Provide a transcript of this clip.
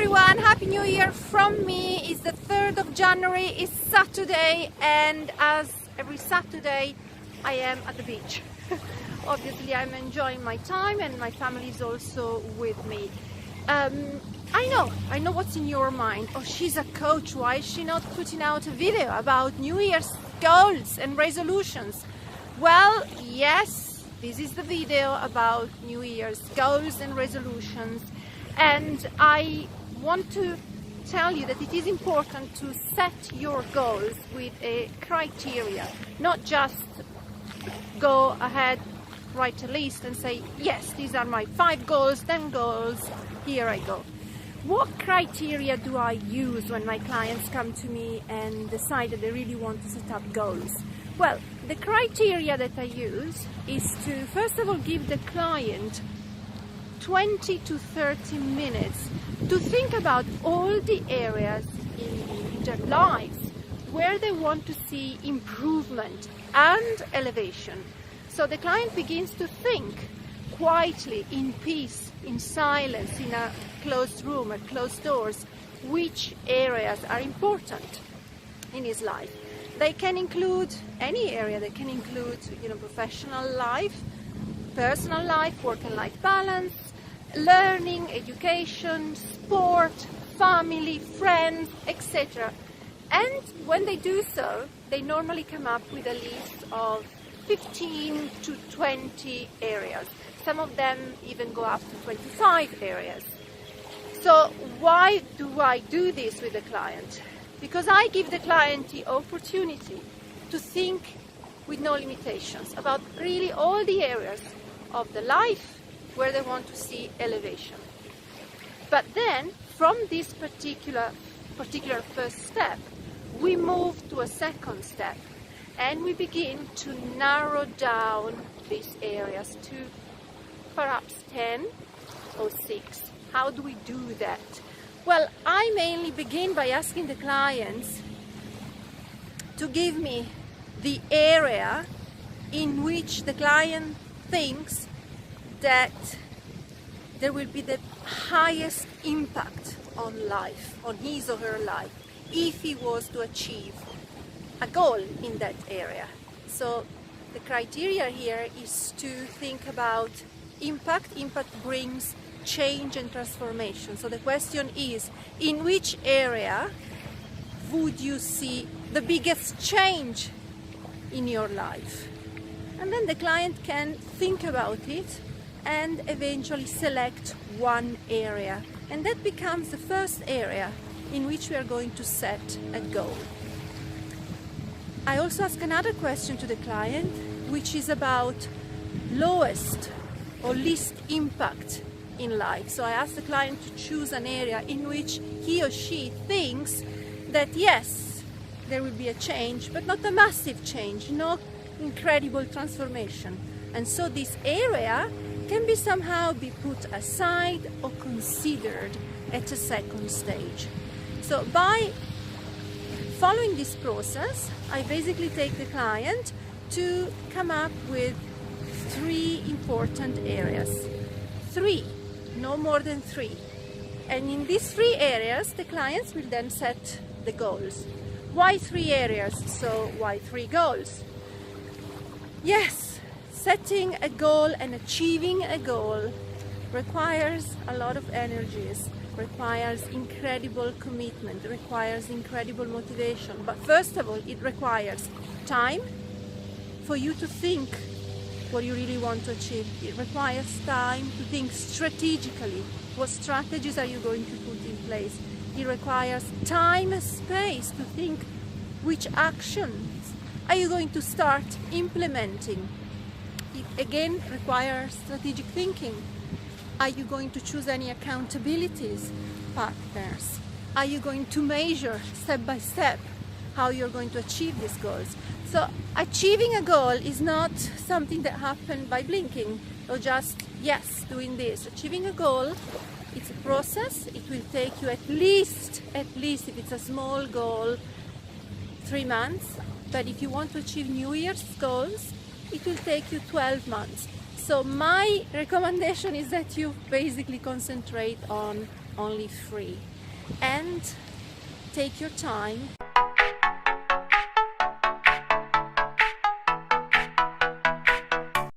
everyone, Happy New Year from me. It's the 3rd of January, it's Saturday, and as every Saturday I am at the beach. Obviously I'm enjoying my time and my family is also with me. I know what's in your mind. Oh, she's a coach, why is she not putting out a video about New Year's goals and resolutions? Well, yes, this is the video about New Year's goals and resolutions, and I want to tell you that it is important to set your goals with a criteria, not just go ahead, write a list and say, yes, these are my 5 goals, 10 goals, here I go. What criteria do I use when my clients come to me and decide that they really want to set up goals? Well, the criteria that I use is to, first of all, give the client 20 to 30 minutes to think about all the areas in their lives where they want to see improvement and elevation. So the client begins to think quietly, in peace, in silence, in a closed room, at closed doors, which areas are important in his life. They can include any area. They can include, professional life, personal life, work and life balance, learning, education, sport, family, friends, etc. And when they do so, they normally come up with a list of 15 to 20 areas. Some of them even go up to 25 areas. So why do I do this with the client? Because I give the client the opportunity to think with no limitations about really all the areas of the life where they want to see elevation. But then, from this particular first step, we move to a second step and we begin to narrow down these areas to perhaps 10 or 6. How do we do that? Well, I mainly begin by asking the clients to give me the area in which the client thinks that there will be the highest impact on life, on his or her life, if he was to achieve a goal in that area. So the criteria here is to think about impact. Impact brings change and transformation. So the question is, in which area would you see the biggest change in your life? And then the client can think about it and eventually select one area. And that becomes the first area in which we are going to set a goal. I also ask another question to the client, which is about lowest or least impact in life. So I ask the client to choose an area in which he or she thinks that yes, there will be a change, but not a massive change, no incredible transformation. And so this area can be somehow be put aside or considered at a second stage. So by following this process, I basically take the client to come up with 3 important areas. 3, no more than 3. And in these 3 areas, the clients will then set the goals. Why 3 areas? So why 3 goals? Yes, setting a goal and achieving a goal requires a lot of energies, requires incredible commitment, requires incredible motivation. But first of all, it requires time for you to think what you really want to achieve. It requires time to think strategically. What strategies are you going to put in place? It requires time and space to think which actions are you going to start implementing. It again requires strategic thinking. Are you going to choose any accountabilities partners? Are you going to measure step by step how you're going to achieve these goals? So achieving a goal is not something that happened by blinking or just, yes, doing this. Achieving a goal, it's a process. It will take you at least if it's a small goal, 3 months. But if you want to achieve New Year's goals, it will take you 12 months. So my recommendation is that you basically concentrate on only 3. and take your time.